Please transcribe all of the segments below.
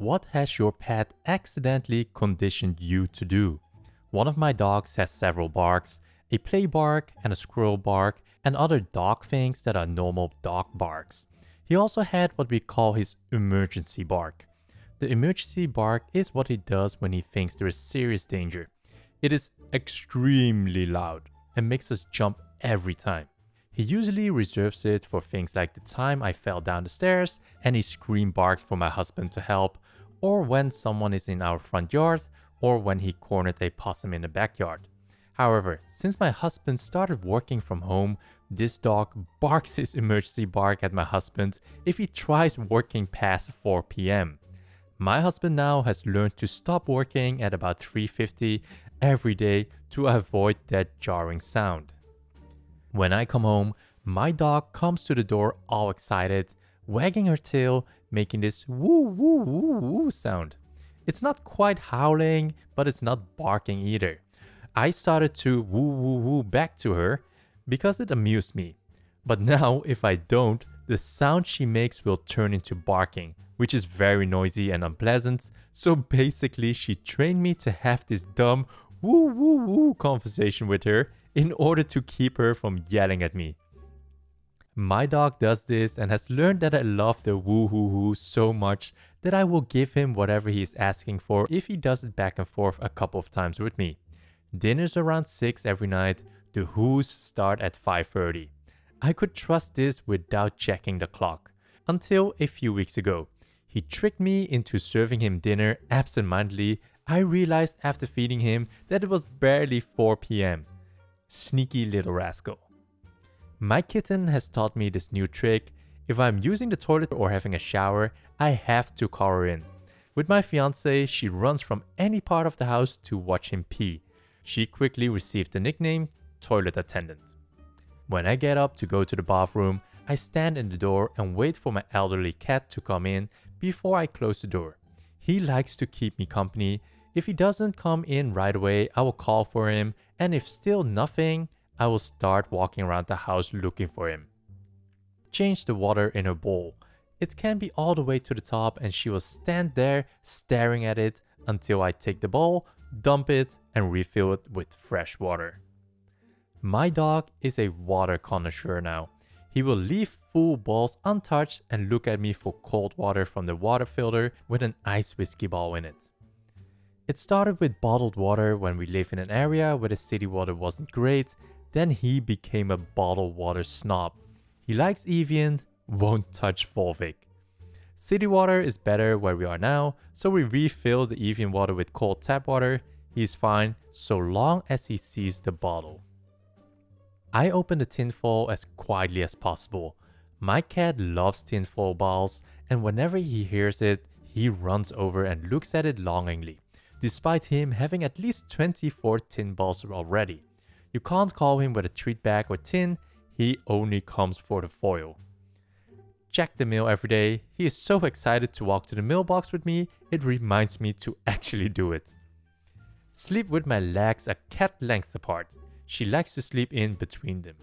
What has your pet accidentally conditioned you to do? One of my dogs has several barks, a play bark and a squirrel bark, and other dog things that are normal dog barks. He also had what we call his emergency bark. The emergency bark is what he does when he thinks there is serious danger. It is extremely loud and makes us jump every time. He usually reserves it for things like the time I fell down the stairs and he scream barked for my husband to help, or when someone is in our front yard, or when he cornered a possum in the backyard. However, since my husband started working from home, this dog barks his emergency bark at my husband if he tries working past 4 p.m. My husband now has learned to stop working at about 3:50 every day to avoid that jarring sound. When I come home, my dog comes to the door all excited, wagging her tail, making this woo woo woo woo sound. It's not quite howling, but it's not barking either. I started to woo woo woo back to her because it amused me. But now if I don't, the sound she makes will turn into barking, which is very noisy and unpleasant. So basically she trained me to have this dumb woo woo woo conversation with her in order to keep her from yelling at me. My dog does this and has learned that I love the woo woo woo so much that I will give him whatever he is asking for if he does it back and forth a couple of times with me. Dinner's around 6 every night, the whoos start at 5:30. I could trust this without checking the clock. Until a few weeks ago. He tricked me into serving him dinner absentmindedly. I realized after feeding him that it was barely 4 p.m. Sneaky little rascal. My kitten has taught me this new trick. If I'm using the toilet or having a shower, I have to call her in. With my fiance, she runs from any part of the house to watch him pee. She quickly received the nickname Toilet Attendant. When I get up to go to the bathroom, I stand in the door and wait for my elderly cat to come in before I close the door. He likes to keep me company. If he doesn't come in right away, I will call for him, and if still nothing, I will start walking around the house looking for him. Change the water in her bowl. It can be all the way to the top and she will stand there staring at it until I take the bowl, dump it, and refill it with fresh water. My dog is a water connoisseur now. He will leave full bowls untouched and look at me for cold water from the water filter with an ice whiskey ball in it. It started with bottled water when we lived in an area where the city water wasn't great. Then he became a bottled water snob. He likes Evian, won't touch Volvic. City water is better where we are now, so we refill the Evian water with cold tap water. He's fine so long as he sees the bottle. I open the tinfoil as quietly as possible. My cat loves tinfoil balls, and whenever he hears it, he runs over and looks at it longingly, despite him having at least 24 tin balls already. You can't call him with a treat bag or tin, he only comes for the foil. Check the mail every day. He is so excited to walk to the mailbox with me, it reminds me to actually do it. Sleep with my legs a cat length apart. She likes to sleep in between them.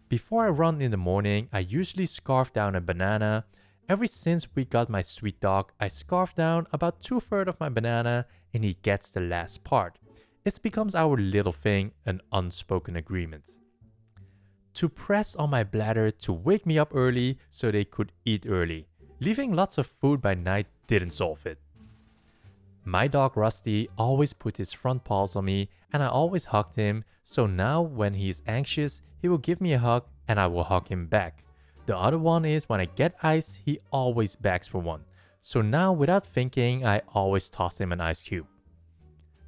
Before I run in the morning, I usually scarf down a banana. Ever since we got my sweet dog, I scarf down about 2/3 of my banana and he gets the last part. It becomes our little thing, an unspoken agreement. To press on my bladder to wake me up early so they could eat early. Leaving lots of food by night didn't solve it. My dog Rusty always put his front paws on me and I always hugged him, so now when he is anxious, he will give me a hug and I will hug him back. The other one is when I get ice, he always begs for one. So now without thinking, I always toss him an ice cube.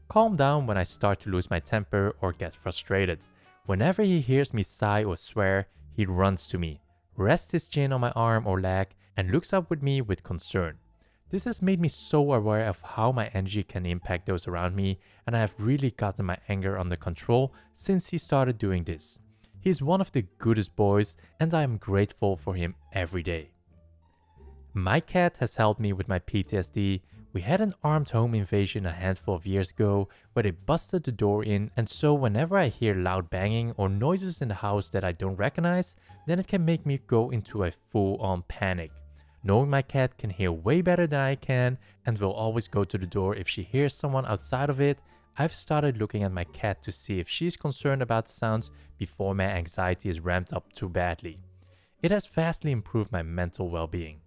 Calm down when I start to lose my temper or get frustrated. Whenever he hears me sigh or swear, he runs to me, rests his chin on my arm or leg, and looks up with me with concern. This has made me so aware of how my energy can impact those around me, and I have really gotten my anger under control since he started doing this. He's one of the goodest boys, and I am grateful for him every day. My cat has helped me with my PTSD. We had an armed home invasion a handful of years ago where they busted the door in, and so whenever I hear loud banging or noises in the house that I don't recognize, then it can make me go into a full-on panic. Knowing my cat can hear way better than I can and will always go to the door if she hears someone outside of it, I've started looking at my cat to see if she's concerned about sounds before my anxiety is ramped up too badly. It has vastly improved my mental well-being.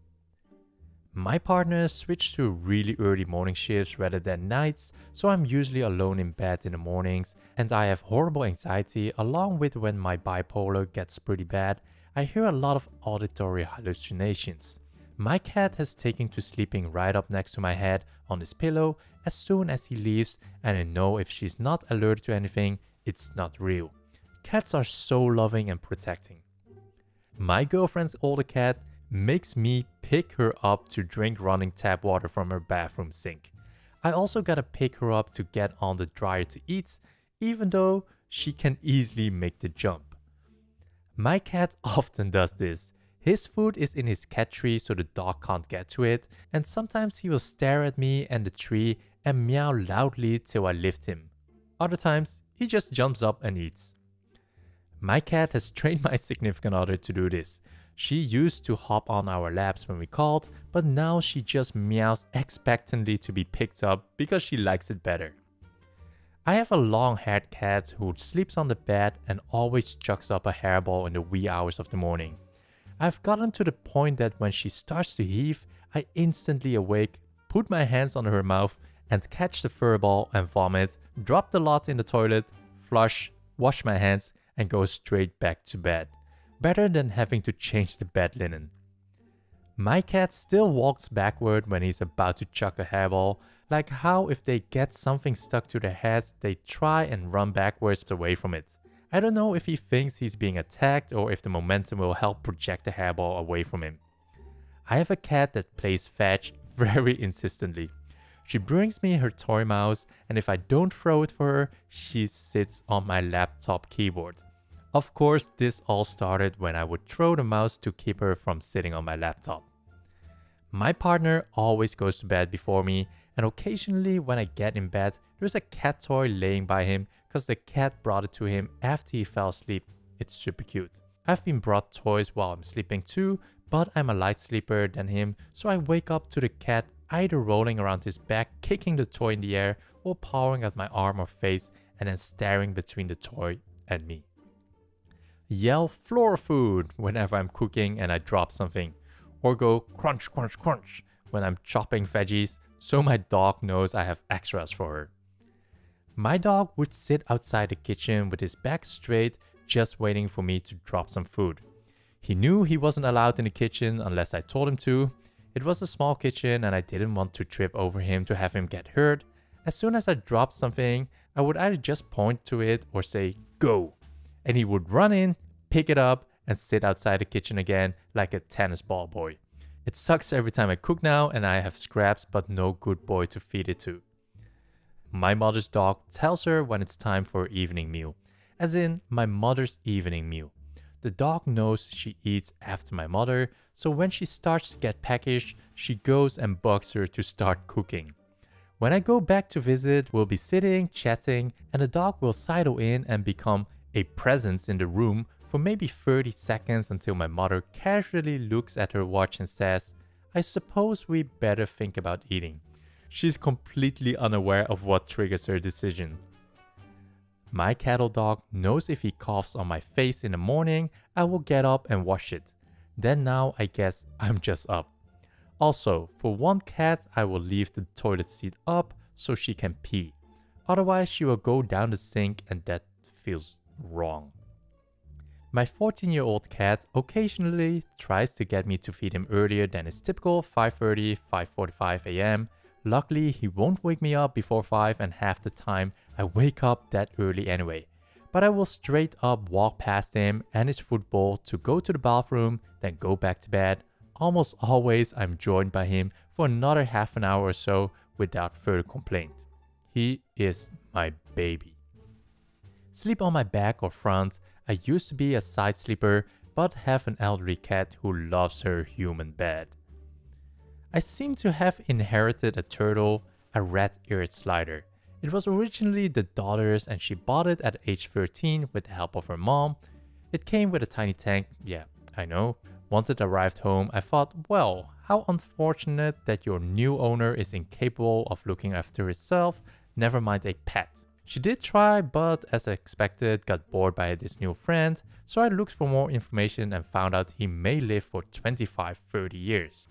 My partner switched to really early morning shifts rather than nights, so I'm usually alone in bed in the mornings, and I have horrible anxiety along with when my bipolar gets pretty bad. I hear a lot of auditory hallucinations. My cat has taken to sleeping right up next to my head on his pillow as soon as he leaves, and I know if she's not alert to anything, it's not real. Cats are so loving and protecting. My girlfriend's older cat makes me pick her up to drink running tap water from her bathroom sink. I also gotta pick her up to get on the dryer to eat, even though she can easily make the jump. My cat often does this. His food is in his cat tree so the dog can't get to it, and sometimes he will stare at me and the tree and meow loudly till I lift him. Other times, he just jumps up and eats. My cat has trained my significant other to do this. She used to hop on our laps when we called, but now she just meows expectantly to be picked up because she likes it better. I have a long-haired cat who sleeps on the bed and always chucks up a hairball in the wee hours of the morning. I've gotten to the point that when she starts to heave, I instantly awake, put my hands on her mouth, and catch the fur ball and vomit, drop the lot in the toilet, flush, wash my hands, and go straight back to bed. Better than having to change the bed linen. My cat still walks backward when he's about to chuck a hairball, like how if they get something stuck to their heads, they try and run backwards away from it. I don't know if he thinks he's being attacked or if the momentum will help project the hairball away from him. I have a cat that plays fetch very insistently. She brings me her toy mouse, and if I don't throw it for her, she sits on my laptop keyboard. Of course, this all started when I would throw the mouse to keep her from sitting on my laptop. My partner always goes to bed before me, and occasionally when I get in bed, there's a cat toy laying by him because the cat brought it to him after he fell asleep. It's super cute. I've been brought toys while I'm sleeping too, but I'm a light sleeper than him, so I wake up to the cat either rolling around his back, kicking the toy in the air, or pawing at my arm or face and then staring between the toy and me. Yell floor food whenever I'm cooking and I drop something, or go crunch crunch crunch when I'm chopping veggies so my dog knows I have extras for her. My dog would sit outside the kitchen with his back straight, just waiting for me to drop some food. He knew he wasn't allowed in the kitchen unless I told him to. It was a small kitchen and I didn't want to trip over him to have him get hurt. As soon as I dropped something, I would either just point to it or say, "Go!" And he would run in, pick it up, and sit outside the kitchen again like a tennis ball boy. It sucks every time I cook now and I have scraps but no good boy to feed it to. My mother's dog tells her when it's time for her evening meal, as in my mother's evening meal. The dog knows she eats after my mother, so when she starts to get peckish, she goes and bugs her to start cooking. When I go back to visit, we'll be sitting, chatting, and the dog will sidle in and become a presence in the room for maybe 30 seconds until my mother casually looks at her watch and says, "I suppose we better think about eating." She's completely unaware of what triggers her decision. My cattle dog knows if he coughs on my face in the morning, I will get up and wash it. Then now I guess I'm just up. Also, for one cat, I will leave the toilet seat up so she can pee. Otherwise, she will go down the sink and that feels wrong. My 14-year-old cat occasionally tries to get me to feed him earlier than his typical 5:30, 5:45 a.m. Luckily, he won't wake me up before 5 and half the time I wake up that early anyway. But I will straight up walk past him and his food bowl to go to the bathroom, then go back to bed. Almost always I'm joined by him for another half an hour or so without further complaint. He is my baby. Sleep on my back or front. I used to be a side sleeper, but have an elderly cat who loves her human bed. I seem to have inherited a turtle, a rat-eared slider. It was originally the daughter's and she bought it at age 13 with the help of her mom. It came with a tiny tank, yeah, I know. Once it arrived home, I thought, well, How unfortunate that your new owner is incapable of looking after herself, never mind a pet. She did try, but as expected, got bored by this new friend, so I looked for more information and found out he may live for 25-30 years.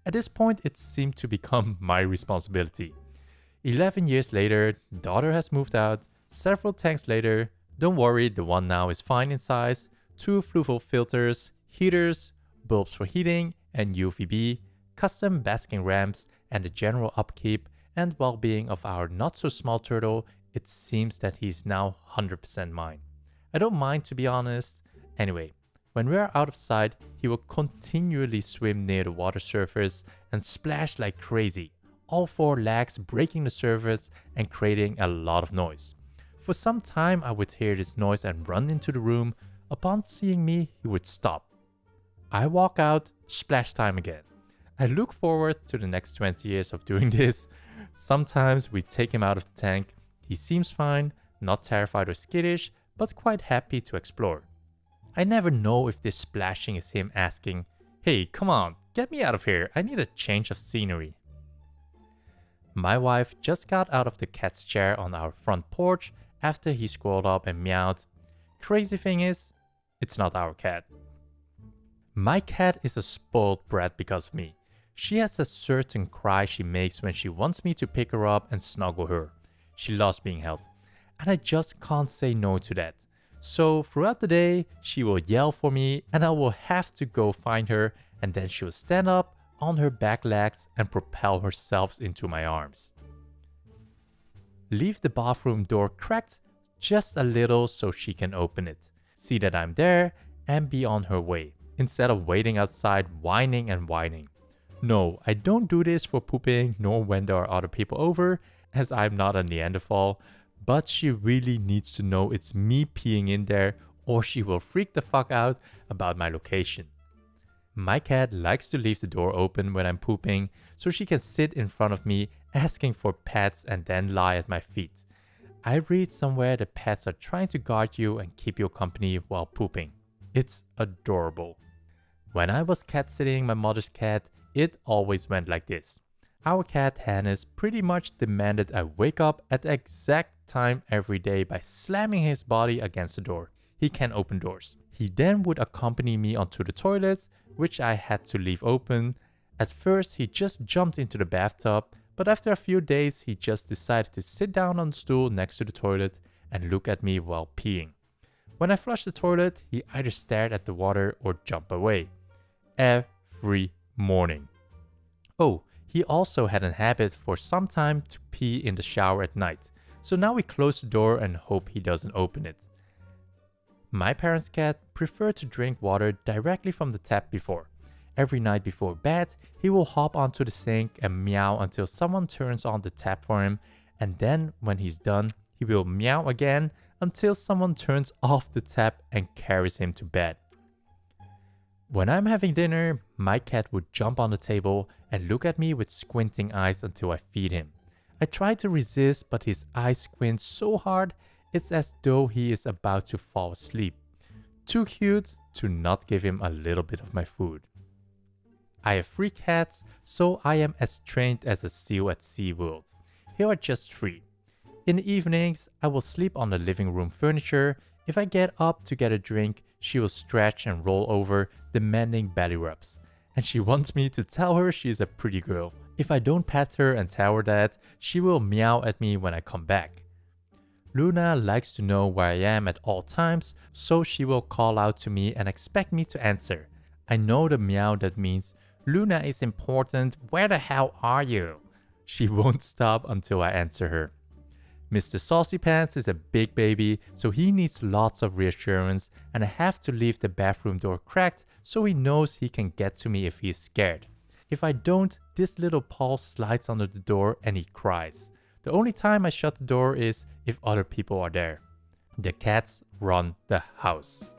At this point, it seemed to become my responsibility. 11 years later, daughter has moved out. Several tanks later, don't worry, the one now is fine in size. 2 fluval filters, heaters, bulbs for heating and UVB, custom basking ramps, and the general upkeep and well-being of our not-so-small turtle. It seems that he's now 100% mine. I don't mind, to be honest. Anyway, when we're out of sight, he will continually swim near the water surface and splash like crazy, all 4 legs breaking the surface and creating a lot of noise. For some time, I would hear this noise and run into the room. Upon seeing me, he would stop. I walk out, splash time again. I look forward to the next 20 years of doing this. Sometimes we take him out of the tank. He seems fine, not terrified or skittish, but quite happy to explore. I never know if this splashing is him asking, "Hey, come on, get me out of here, I need a change of scenery." My wife just got out of the cat's chair on our front porch after he scrolled up and meowed. Crazy thing is, it's not our cat. My cat is a spoiled brat because of me. She has a certain cry she makes when she wants me to pick her up and snuggle her. She loves being held, and I just can't say no to that. So throughout the day, she will yell for me and I will have to go find her, and then she will stand up on her back legs and propel herself into my arms. Leave the bathroom door cracked just a little so she can open it, see that I'm there, and be on her way, instead of waiting outside whining and whining. No, I don't do this for pooping nor when there are other people over, as I'm not a Neanderthal, but she really needs to know it's me peeing in there or she will freak the fuck out about my location. My cat likes to leave the door open when I'm pooping so she can sit in front of me asking for pets and then lie at my feet. I read somewhere that pets are trying to guard you and keep you company while pooping. It's adorable. When I was cat sitting my mother's cat, it always went like this. Our cat Hannes pretty much demanded I wake up at the exact time every day by slamming his body against the door. He can open doors. He then would accompany me onto the toilet, which I had to leave open. At first he just jumped into the bathtub, but after a few days he just decided to sit down on the stool next to the toilet and look at me while peeing. When I flushed the toilet, he either stared at the water or jumped away. Every morning. Oh, he also had a habit for some time to pee in the shower at night, so now we close the door and hope he doesn't open it. My parents' cat preferred to drink water directly from the tap before. Every night before bed, he will hop onto the sink and meow until someone turns on the tap for him, and then when he's done, he will meow again until someone turns off the tap and carries him to bed. When I'm having dinner, my cat would jump on the table and look at me with squinting eyes until I feed him. I try to resist, but his eyes squint so hard, it's as though he is about to fall asleep. Too cute to not give him a little bit of my food. I have 3 cats, so I am as trained as a seal at SeaWorld. Here are just 3. In the evenings, I will sleep on the living room furniture. If I get up to get a drink, she will stretch and roll over, demanding belly rubs. And she wants me to tell her she is a pretty girl. If I don't pet her and tell her that, she will meow at me when I come back. Luna likes to know where I am at all times, so she will call out to me and expect me to answer. I know the meow that means, "Luna is important, where the hell are you?" She won't stop until I answer her. Mr. Saucy Pants is a big baby, so he needs lots of reassurance, and I have to leave the bathroom door cracked so he knows he can get to me if he is scared. If I don't, this little paw slides under the door and he cries. The only time I shut the door is if other people are there. The cats run the house.